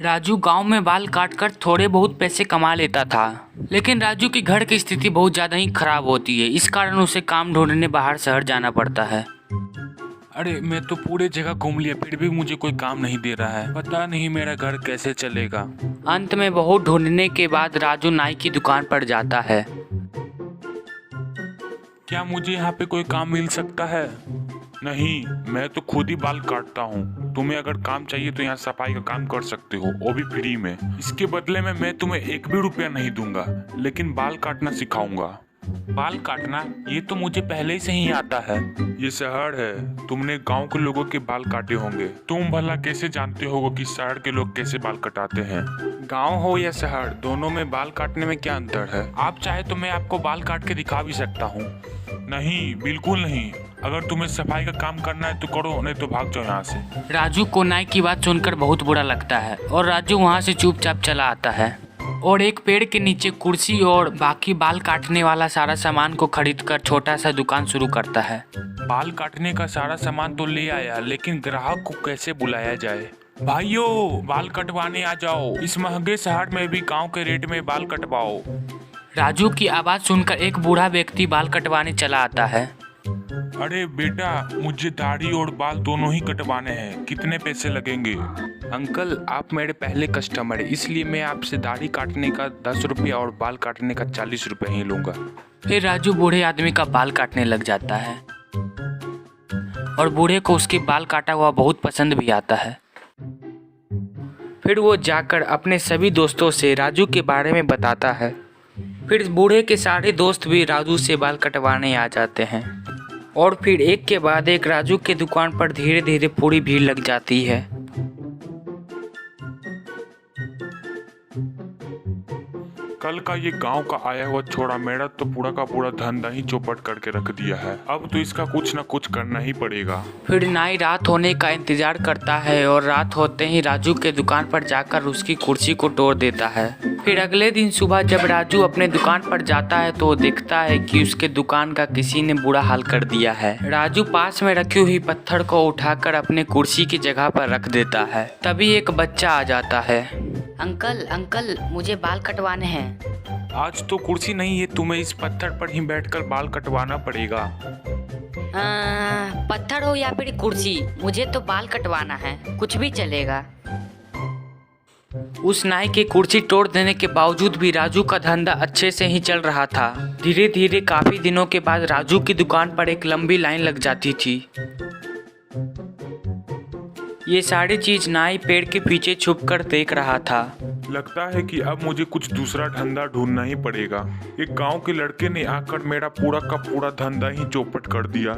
राजू गांव में बाल काटकर थोड़े बहुत पैसे कमा लेता था, लेकिन राजू की घर की स्थिति बहुत ज़्यादा ही खराब होती है। इस कारण उसे काम ढूंढने बाहर शहर जाना पड़ता है। अरे मैं तो पूरे जगह घूम लिया, फिर भी मुझे कोई काम नहीं दे रहा है। पता नहीं मेरा घर कैसे चलेगा। अंत में बहुत ढूंढने के बाद राजू नाई की दुकान पर जाता है। क्या मुझे यहाँ पे कोई काम मिल सकता है? नहीं, मैं तो खुद ही बाल काटता हूँ। तुम्हें अगर काम चाहिए तो यहाँ सफाई का काम कर सकते हो, वो भी फ्री में। इसके बदले में मैं तुम्हें एक भी रुपया नहीं दूंगा, लेकिन बाल काटना सिखाऊंगा। बाल काटना? ये तो मुझे पहले से ही आता है। ये शहर है, तुमने गांव के लोगों के बाल काटे होंगे। तुम भला कैसे जानते हो कि शहर के लोग कैसे बाल कटाते हैं? गांव हो या शहर, दोनों में बाल काटने में क्या अंतर है? आप चाहे तो मैं आपको बाल काट के दिखा भी सकता हूँ। नहीं, बिल्कुल नहीं। अगर तुम्हें सफाई का काम करना है तो करो, नहीं तो भाग जाओ यहाँ से। राजू को नाई की बात सुनकर बहुत बुरा लगता है और राजू वहाँ से चुपचाप चला आता है और एक पेड़ के नीचे कुर्सी और बाकी बाल काटने वाला सारा सामान को खरीदकर छोटा सा दुकान शुरू करता है। बाल काटने का सारा सामान तो ले आया, लेकिन ग्राहक को कैसे बुलाया जाए? भाइयों, बाल कटवाने आ जाओ। इस महंगे शहर में भी गांव के रेट में बाल कटवाओ। राजू की आवाज़ सुनकर एक बूढ़ा व्यक्ति बाल कटवाने चला आता है। अरे बेटा, मुझे दाढ़ी और बाल दोनों ही कटवाने हैं, कितने पैसे लगेंगे? अंकल, आप मेरे पहले कस्टमर हैं, इसलिए मैं आपसे दाढ़ी काटने का 10 रुपया और बाल काटने का 40 रुपया ही लूँगा। फिर राजू बूढ़े आदमी का बाल काटने लग जाता है और बूढ़े को उसके बाल काटा हुआ बहुत पसंद भी आता है। फिर वो जाकर अपने सभी दोस्तों से राजू के बारे में बताता है। फिर बूढ़े के सारे दोस्त भी राजू से बाल कटवाने आ जाते हैं और फिर एक के बाद एक राजू के दुकान पर धीरे धीरे पूरी भीड़ लग जाती है। कल का ये गांव का आया हुआ छोरा मेरा तो पूरा का पूरा धंधा ही चौपट करके रख दिया है। अब तो इसका कुछ न कुछ करना ही पड़ेगा। फिर नाई रात होने का इंतजार करता है और रात होते ही राजू के दुकान पर जाकर उसकी कुर्सी को तोड़ देता है। फिर अगले दिन सुबह जब राजू अपने दुकान पर जाता है तो वो देखता है कि उसके दुकान का किसी ने बुरा हाल कर दिया है। राजू पास में रखी हुई पत्थर को उठाकर अपने कुर्सी की जगह पर रख देता है। तभी एक बच्चा आ जाता है। अंकल अंकल, मुझे बाल कटवाने हैं। आज तो कुर्सी नहीं है, तुम्हें इस पत्थर पर ही बैठकर बाल कटवाना पड़ेगा। पत्थर हो या फिर कुर्सी, मुझे तो बाल कटवाना है, कुछ भी चलेगा। उस नाई की कुर्सी तोड़ देने के बावजूद भी राजू का धंधा अच्छे से ही चल रहा था। धीरे धीरे काफी दिनों के बाद राजू की दुकान पर एक लंबी लाइन लग जाती थी। ये सारी चीज नाई पेड़ के पीछे छुपकर देख रहा था। लगता है कि अब मुझे कुछ दूसरा धंधा ढूंढना ही पड़ेगा। एक गांव के लड़के ने आकर मेरा पूरा का पूरा धंधा ही चौपट कर दिया।